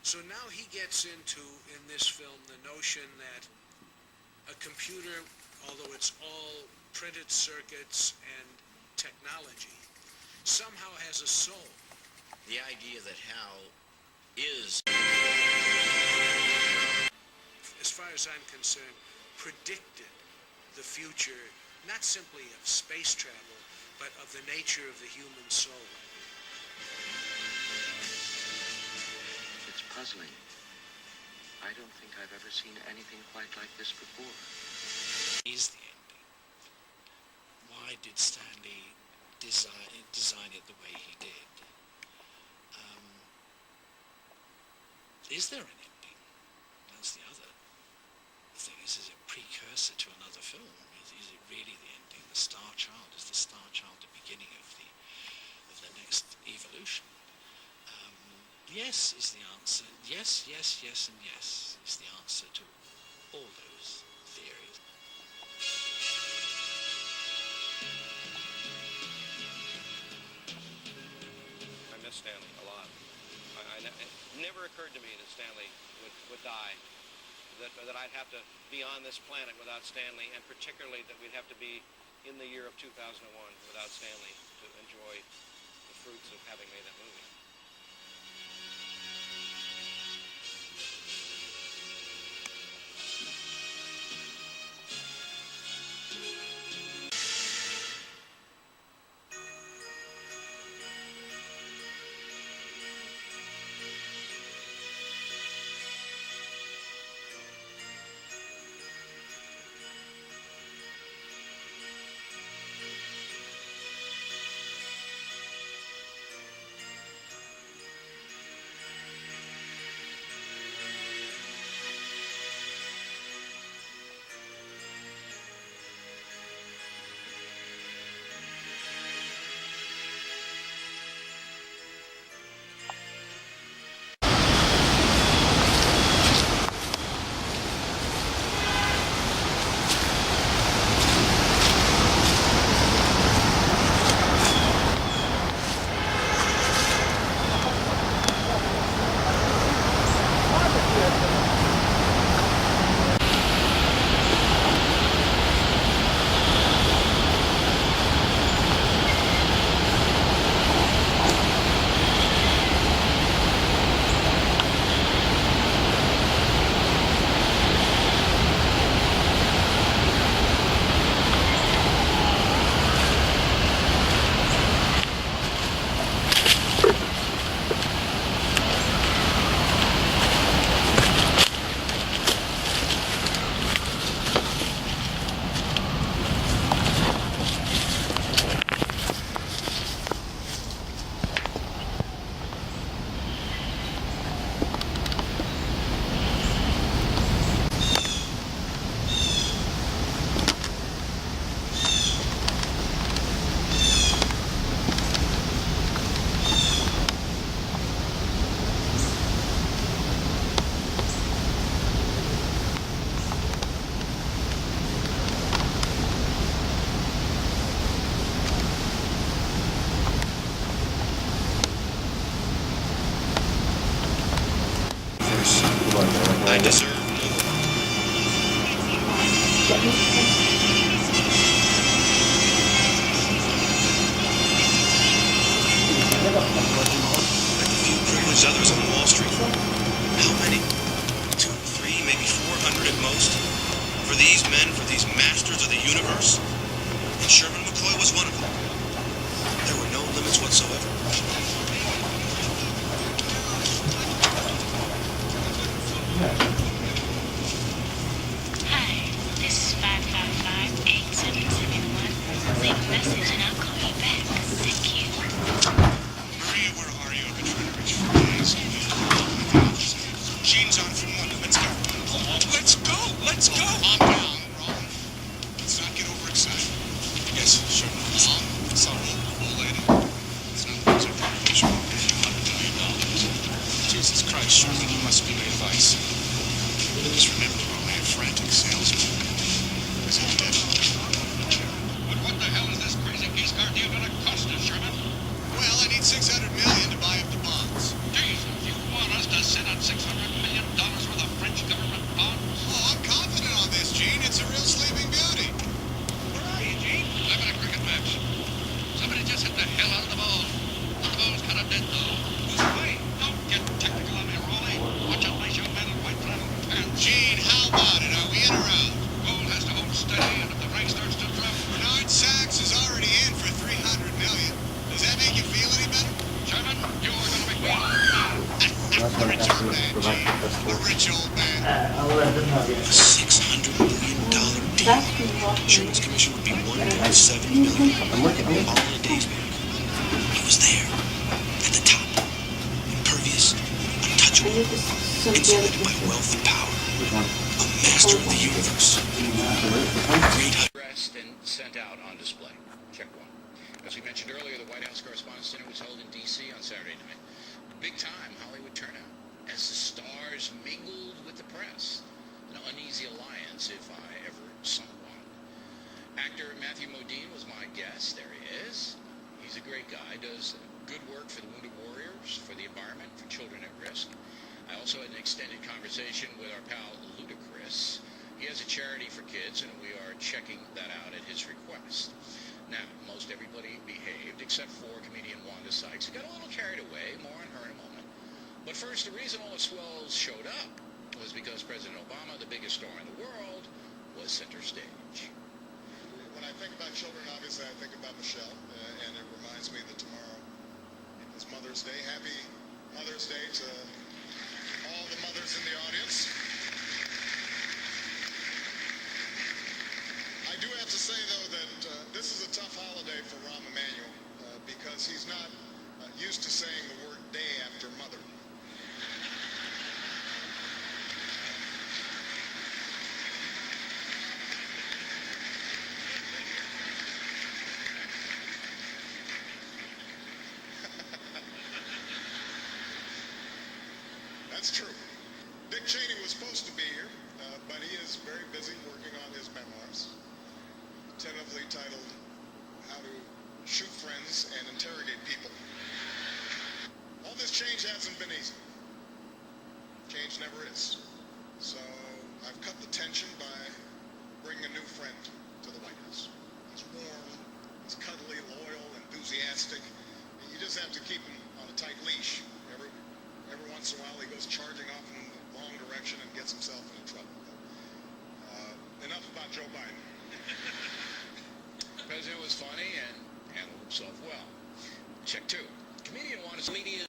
So now he gets into, in this film, the notion that a computer, although it's all printed circuits and technology, somehow has a soul. The idea that Hal is, as far as I'm concerned, predicted the future, not simply of space travel, but of the nature of the human soul. It's puzzling. I don't think I've ever seen anything quite like this before. Is the ending? Why did Stanley design it the way he did? Is there an ending? That's the other thing. Is it a precursor to another film? Is it really the ending? The Star Child? Is the Star Child the beginning of the next evolution? Yes is the answer. Yes, yes, yes, and yes is the answer to all those theories. I miss Stanley a lot. It never occurred to me that Stanley would die, that I'd have to be on this planet without Stanley, and particularly that we'd have to be in the year of 2001 without Stanley to enjoy the fruits of having made that movie. I deserve more. Like the few privileged others on Wall Street. How many? 2, 3, maybe 400 at most? For these men, for these masters of the universe? And Sherman McCoy was one of them. There were no limits whatsoever. Hi, this is 555-8771. Leave a message and I'll call you back. Thank you. Maria, where are you? I've been trying to reach you for days. Gene's on from London. Let's go. Let's go. Let's go. Calm down, Ron. Let's not get overexcited. Yes, sure. Sorry, old lady. It's not the proposition. $100 million. Jesus Christ, Sherman, you must be made of ice. Just remember, we're only a frantic salesman. Is he dead? But what the hell is this crazy piece car deal gonna cost us, Sherman? Well, I need $600 million to buy up the bonds. Jesus, you want us to sit on $600 band, Gene. The rich old band. A $600 million deal. Sherman's commission would be $1.7 million. All in a day's work. He was there, at the top, impervious, untouchable, insulated by wealth and power, a master of the universe. Great. Dressed and sent out on display. Check one. As we mentioned earlier, the White House Correspondents' Dinner was held in D.C. on Saturday night. Big time Hollywood turnout as the stars mingled with the press. An uneasy alliance, if I ever saw one. Actor Matthew Modine was my guest. There he is. He's a great guy, does good work for the Wounded Warriors, for the environment, for children at risk. I also had an extended conversation with our pal Ludacris. He has a charity for kids, and we are checking that out at his request. Now, most everybody behaved, except for comedian Wanda Sykes, who got a little carried away. More on her in a moment. But first, the reason all the swells showed up was because President Obama, the biggest star in the world, was center stage. When I think about children, obviously I think about Michelle, and it reminds me that tomorrow is Mother's Day. Happy Mother's Day to all the mothers in the audience. I do have to say, though, that this is a tough holiday for Rahm Emanuel because he's not used to saying the word day after mother. That's true. Dick Cheney was supposed to be here, but he is very busy working on his memoirs, tentatively titled How to Shoot Friends and Interrogate People. All this change hasn't been easy. Change never is. So I've cut the tension by bringing a new friend to the White House. He's warm, he's cuddly, loyal, enthusiastic. You just have to keep him on a tight leash. Every once in a while he goes charging off in the wrong direction and gets himself into trouble. Enough about Joe Biden. The president was funny and handled himself well. Check two. Comedian wanted media.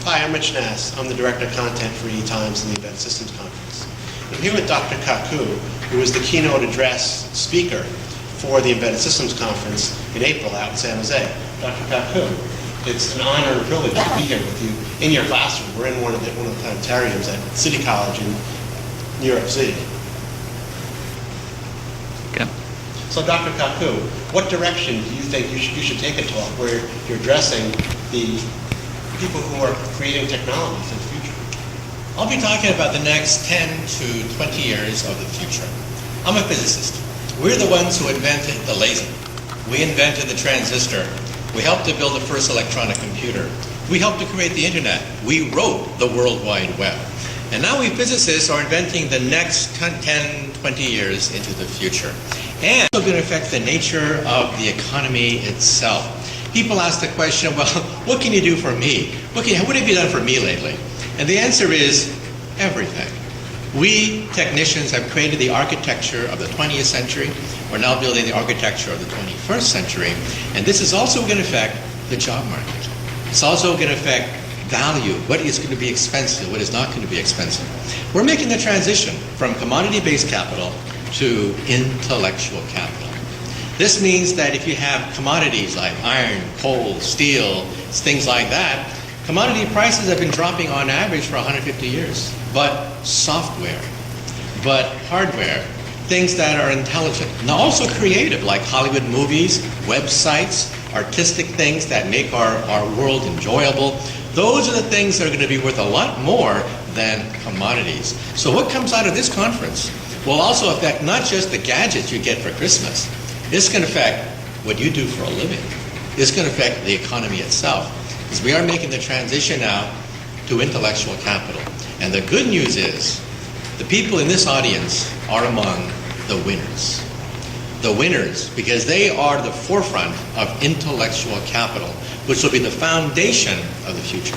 Hi, I'm Rich Nass. I'm the Director of Content for E-Times and the Embedded Systems Conference. I'm here with Dr. Kaku, who was the keynote address speaker for the Embedded Systems Conference in April out in San Jose. Dr. Kaku, it's an honor and privilege to be here with you in your classroom. We're in one of the planetariums at City College in New York City. Okay. So Dr. Kaku, what direction do you think you should take a talk where you're addressing the people who are creating technologies in the future? I'll be talking about the next 10 to 20 years of the future. I'm a physicist. We're the ones who invented the laser. We invented the transistor. We helped to build the first electronic computer. We helped to create the internet. We wrote the World Wide Web. And now we physicists are inventing the next 10, 20 years into the future. And it's going to affect the nature of the economy itself. people ask the question, well, what can you do for me? What have you done for me lately? And the answer is everything. We technicians have created the architecture of the 20th century. We're now building the architecture of the 21st century. And this is also going to affect the job market. It's also going to affect value, what is going to be expensive, what is not going to be expensive. We're making the transition from commodity-based capital to intellectual capital. This means that if you have commodities like iron, coal, steel, things like that, commodity prices have been dropping on average for 150 years. But software, but hardware, things that are intelligent, and also creative, like Hollywood movies, websites, artistic things that make our world enjoyable, those are the things that are going to be worth a lot more than commodities. So what comes out of this conference will also affect not just the gadgets you get for Christmas. It's going to affect what you do for a living. It's going to affect the economy itself. Because we are making the transition now to intellectual capital. And the good news is, the people in this audience are among the winners. The winners, because they are the forefront of intellectual capital, which will be the foundation of the future.